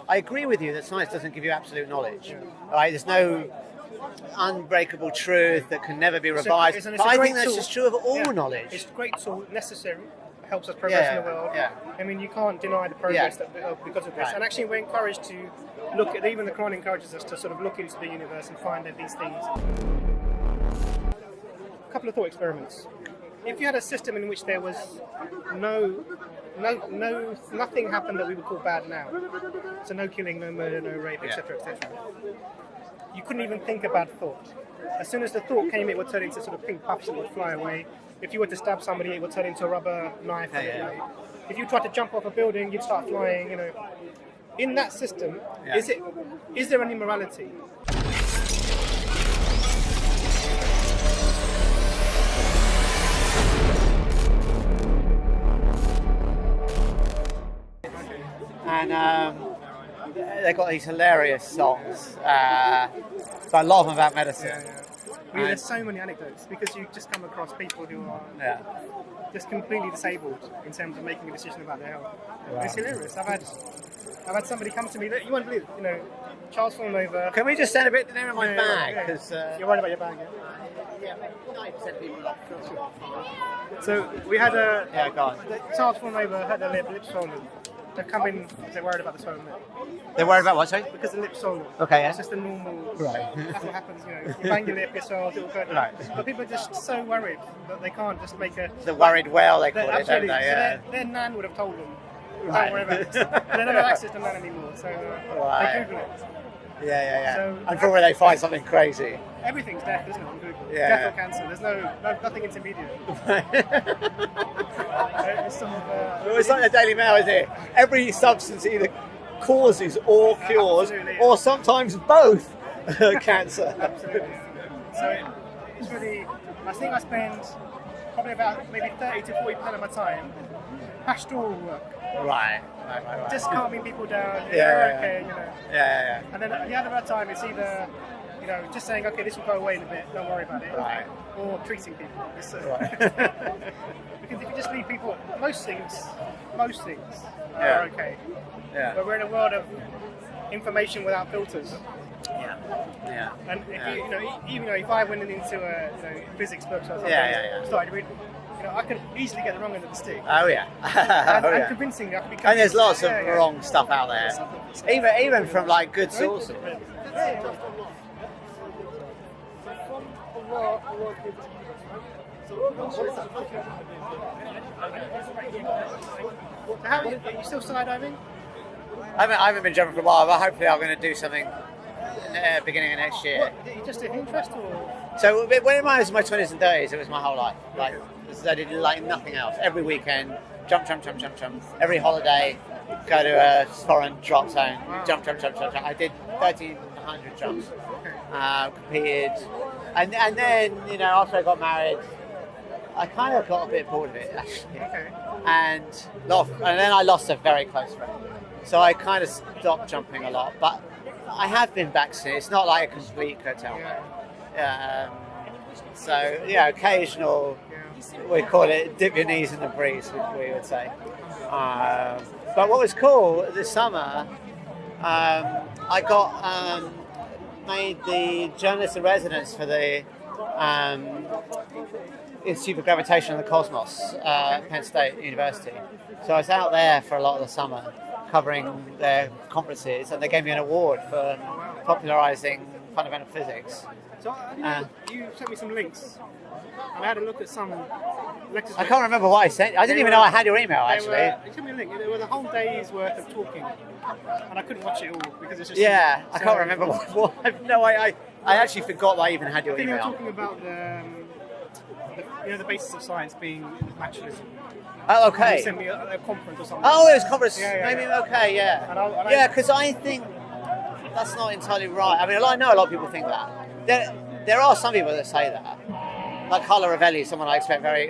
I agree with you that science doesn't give you absolute knowledge. Right? There's no unbreakable truth that can never be revised. But I think that's just true of all knowledge. It's a great tool, necessary, helps us progress in the world. I mean, you can't deny the progress because of this. And actually, we're encouraged to look at, even the Quran encourages us to sort of look into the universe and find out these things. A couple of thought experiments. If you had a system in which there was nothing happened that we would call bad now, so no killing, no murder, no rape, etc., etc., you couldn't even think about thought. As soon as the thought came, it would turn into sort of pink puffs and it would fly away. If you were to stab somebody, it would turn into a rubber knife. If you tried to jump off a building, you'd start flying. You know, in that system, is there any morality? And they've got these hilarious songs, but a lot of them about medicine. I mean, there's so many anecdotes because you just come across people who are just completely disabled in terms of making a decision about their health. It's hilarious. I've had somebody come to me. You won't believe it. You know, Charles fallen over. Can we just send a bit there in my bag? Because you're worried about your bag. Yeah, 90% people are. So we had a Charles fallen over, had their lips swollen. They've come in because they're worried about the swollen lip. They're worried about what, sorry? Because the lip's swollen. Okay, It's just a normal... That's what happens, you know. You bang your lip, it swells, it will go down. But people are just so worried that they can't just make a... The worried well, they call it, absolutely. don't they? So their nan would have told them, don't worry about it. They don't have access to nan anymore, so they Google it. So, and from where they find something crazy. Everything's death, isn't it, on Google? Death or cancer. There's nothing intermediate. It's like the Daily Mail, isn't it? Every substance either causes or cures, or sometimes both, cancer. Absolutely. So it's really, I think I spend probably about maybe 30 to 40% of my time pastoral work. Right. Just calming people down, okay, you know. And then the other time it's either, you know, just saying, okay, this will go away in a bit, don't worry about it. Or treating people. Because if you just leave people, most things are okay. But we're in a world of information without filters. And if you know, even if I went into a physics book or something, started reading, you know, I could easily get the wrong end of the stick. And convincingly, I could be. And there's lots of wrong stuff out there, even from like good sources. Are you still skydiving? I haven't been jumping for a while, but hopefully I'm going to do something beginning of next year. Just an interest, or? So when I was in my 20s and 30s, it was my whole life. Like I did like nothing else. Every weekend, jump. Every holiday, go to a foreign drop zone, jump. I did 1,300 jumps. Competed, and then after I got married, I kind of got a bit bored of it actually, and then I lost a very close friend, so I kind of stopped jumping a lot. But I have been back since. It's not like a complete curtailment. So occasional. We call it dip your knees in the breeze, we would say. But what was cool this summer, I got made the journalist in residence for the Institute for Gravitation and the Cosmos at Penn State University. So I was out there for a lot of the summer covering their conferences, and they gave me an award for popularising fundamental physics. So you sent me some links. I had a look at some lectures. I can't remember what I sent. I didn't even know I had your email, actually. You sent me a link. There was a whole day's worth of talking, and I couldn't watch it all because it's just... I can't remember what. I actually forgot that I even had your email. They were talking about the basis of science being naturalism. Oh, okay. You sent me a conference or something. Oh, it was a conference. Maybe, okay, yeah. Because I think that's not entirely right. I mean, I know a lot of people think that. There are some people that say that. Like Carlo Rovelli, someone I respect very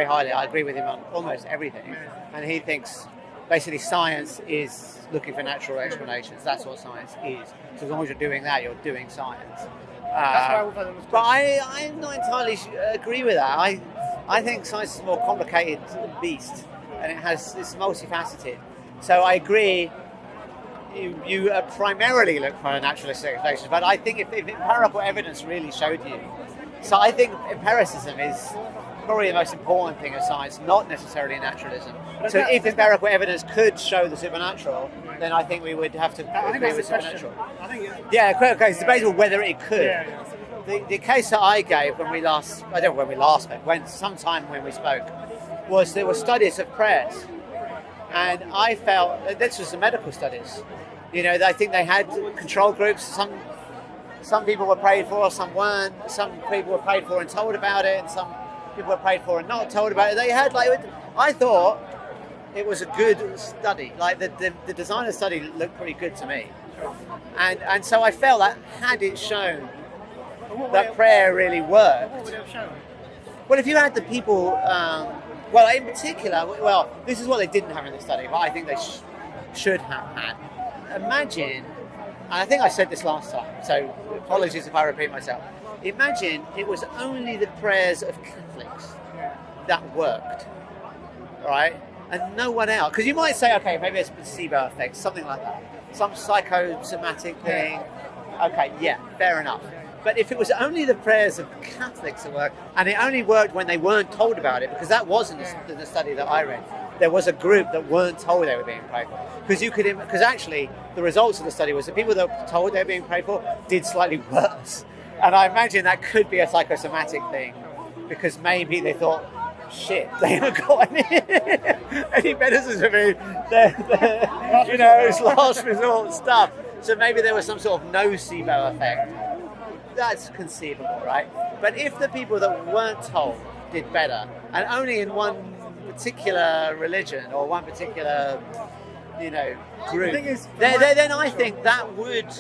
highly. I agree with him on almost everything. And he thinks basically science is looking for natural explanations. That's what science is. So as long as you're doing that, you're doing science. But I'm not entirely agree with that. I think science is a more complicated beast, and it's multifaceted. So I agree. you primarily look for a naturalistic explanation, but I think if empirical evidence really showed you, so I think empiricism is probably the most important thing of science, not necessarily naturalism. So if empirical evidence could show the supernatural, then I think we would have to agree with supernatural. Okay, it's debatable whether it could. The case that I gave when we last, I don't know when we last met, sometime when we spoke, was there were studies of prayers. And I felt, this was the medical studies, I think they had control groups, some people were prayed for, some weren't, some people were prayed for and told about it, and some people were prayed for and not told about it. They had, I thought it was a good study, the design of the study looked pretty good to me. And so I felt that had it shown that prayer really worked. What would it have shown? Well, if you had the people, in particular, this is what they didn't have in the study, but I think they should have had. Imagine, and I think I said this last time, so apologies if I repeat myself. Imagine it was only the prayers of Catholics that worked, right? And no one else. Because you might say, okay, maybe it's a placebo effect, something like that. Some psychosomatic thing. Okay, yeah, fair enough. But if it was only the prayers of Catholics that worked, and it only worked when they weren't told about it, because that wasn't the study that I read. There was a group that weren't told they were being prayed for. Because actually, the results of the study was the people that were told they were being prayed for did slightly worse. And I imagine that could be a psychosomatic thing, because maybe they thought, shit, they haven't got any medicines for me. It's last resort stuff. So maybe there was some sort of nocebo effect. That's conceivable, right? But if the people that weren't told did better, and only in one particular religion or one particular, group, then I think that would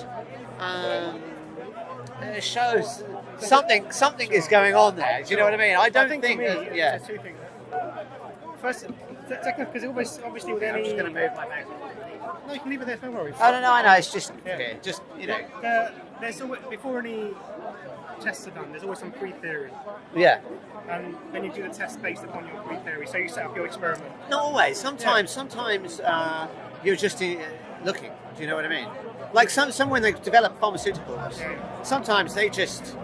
shows something is going on there. Do you know what I mean? I don't think for me, it's two things. First, because obviously with any... I'm just going to move my mouse. No, you can leave it there, no worries. Oh, no, I know. It's just, There's always, before any tests are done, there's always some pre-theory. Yeah. And then you do the test based upon your pre-theory. So you set up your experiment. Not always. Sometimes you're just looking. Do you know what I mean? Like some when they develop pharmaceuticals, sometimes they just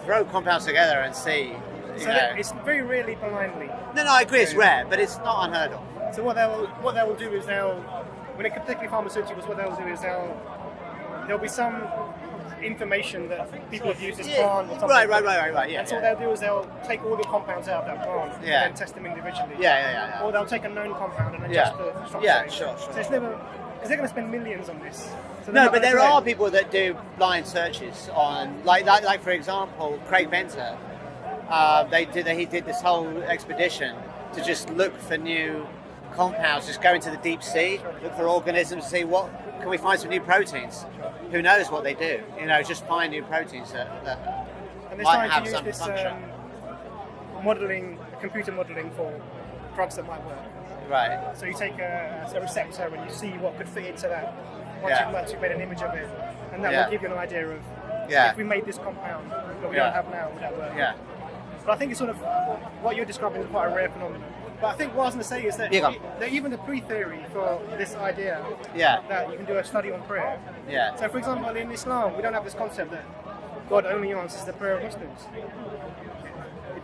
throw compounds together and see. It's very rarely blindly. No, I agree. It's rare, but it's not unheard of. So what they will do is when it particularly pharmaceuticals, what they'll do is there'll be some information that people have used this plant or something. Right. Yeah. And so what they'll do is they'll take all the compounds out of that plant and then test them individually. Yeah. Or they'll take a known compound and adjust the structure. Yeah, sure. So it's never, because they're going to spend millions on this. So no, but there are people that do blind searches on, like for example, Craig Venter. He did this whole expedition to just look for new compounds, just go into the deep sea, look for organisms, see what can we find some new proteins. Who knows what they do? Just find new proteins that might have some function. Computer modelling for drugs that might work. Right. So you take a receptor and you see what could fit into that. Once you've made an image of it, and that will give you an idea of if we made this compound that we don't have now, would that work? Yeah. But I think it's sort of what you're describing is quite a rare phenomenon. But I think what I was going to say is that even the pre-theory for this idea that you can do a study on prayer. Yeah. So, for example, in Islam, we don't have this concept that God only answers the prayer of Muslims.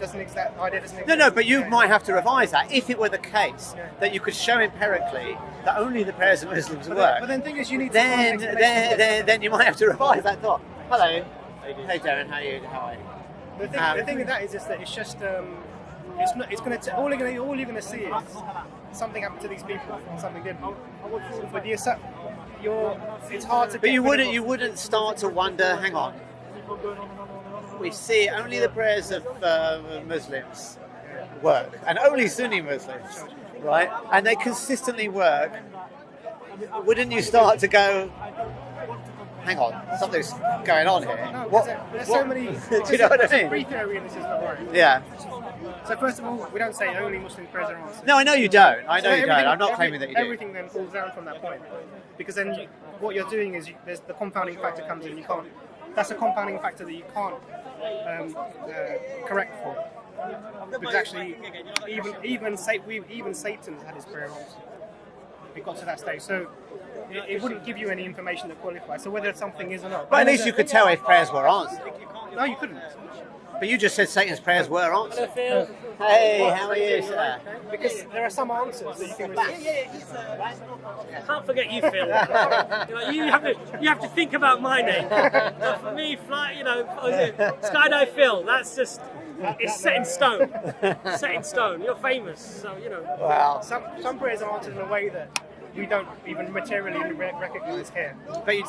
That idea doesn't exist. No, but you might have to revise that if it were the case that you could show empirically that only the prayers of Muslims work. But then the thing is, you need to then you might have to revise that thought. Hello. Hey, Darren. How are you? The thing with that is just that it's just it's not. It's going to all you're going to see is something happened to these people and something didn't. But it's hard to. But you wouldn't start to wonder. Hang on. We see only the prayers of Muslims work, and only Sunni Muslims, right? And they consistently work. Wouldn't you start to go, hang on, something's going on here? No, there's so many. Do you know what I mean? Pre-theory in this is not right. Yeah. So first of all, we don't say only Muslim prayers are answered. No, I know you don't. I know you don't. I'm not claiming that you do. Everything then falls down from that point, because then what you're doing is there's the compounding factor comes in. You can't. That's a compounding factor that you can't correct for. Because actually, even Satan had his prayer answered. it got to that stage. So it wouldn't give you any information that qualifies. So whether something is or not. But at least you could tell if prayers were answered. No, you couldn't. But you just said Satan's prayers were answered. Hey, how are you, sir? Because there are some answers that you can receive. Can't forget you, Phil. You have to think about my name. But for me, Skydiving Phil. That's just it's set in stone. Set in stone. You're famous, so Well, Some prayers are answered in a way that we don't even materially recognise here. but you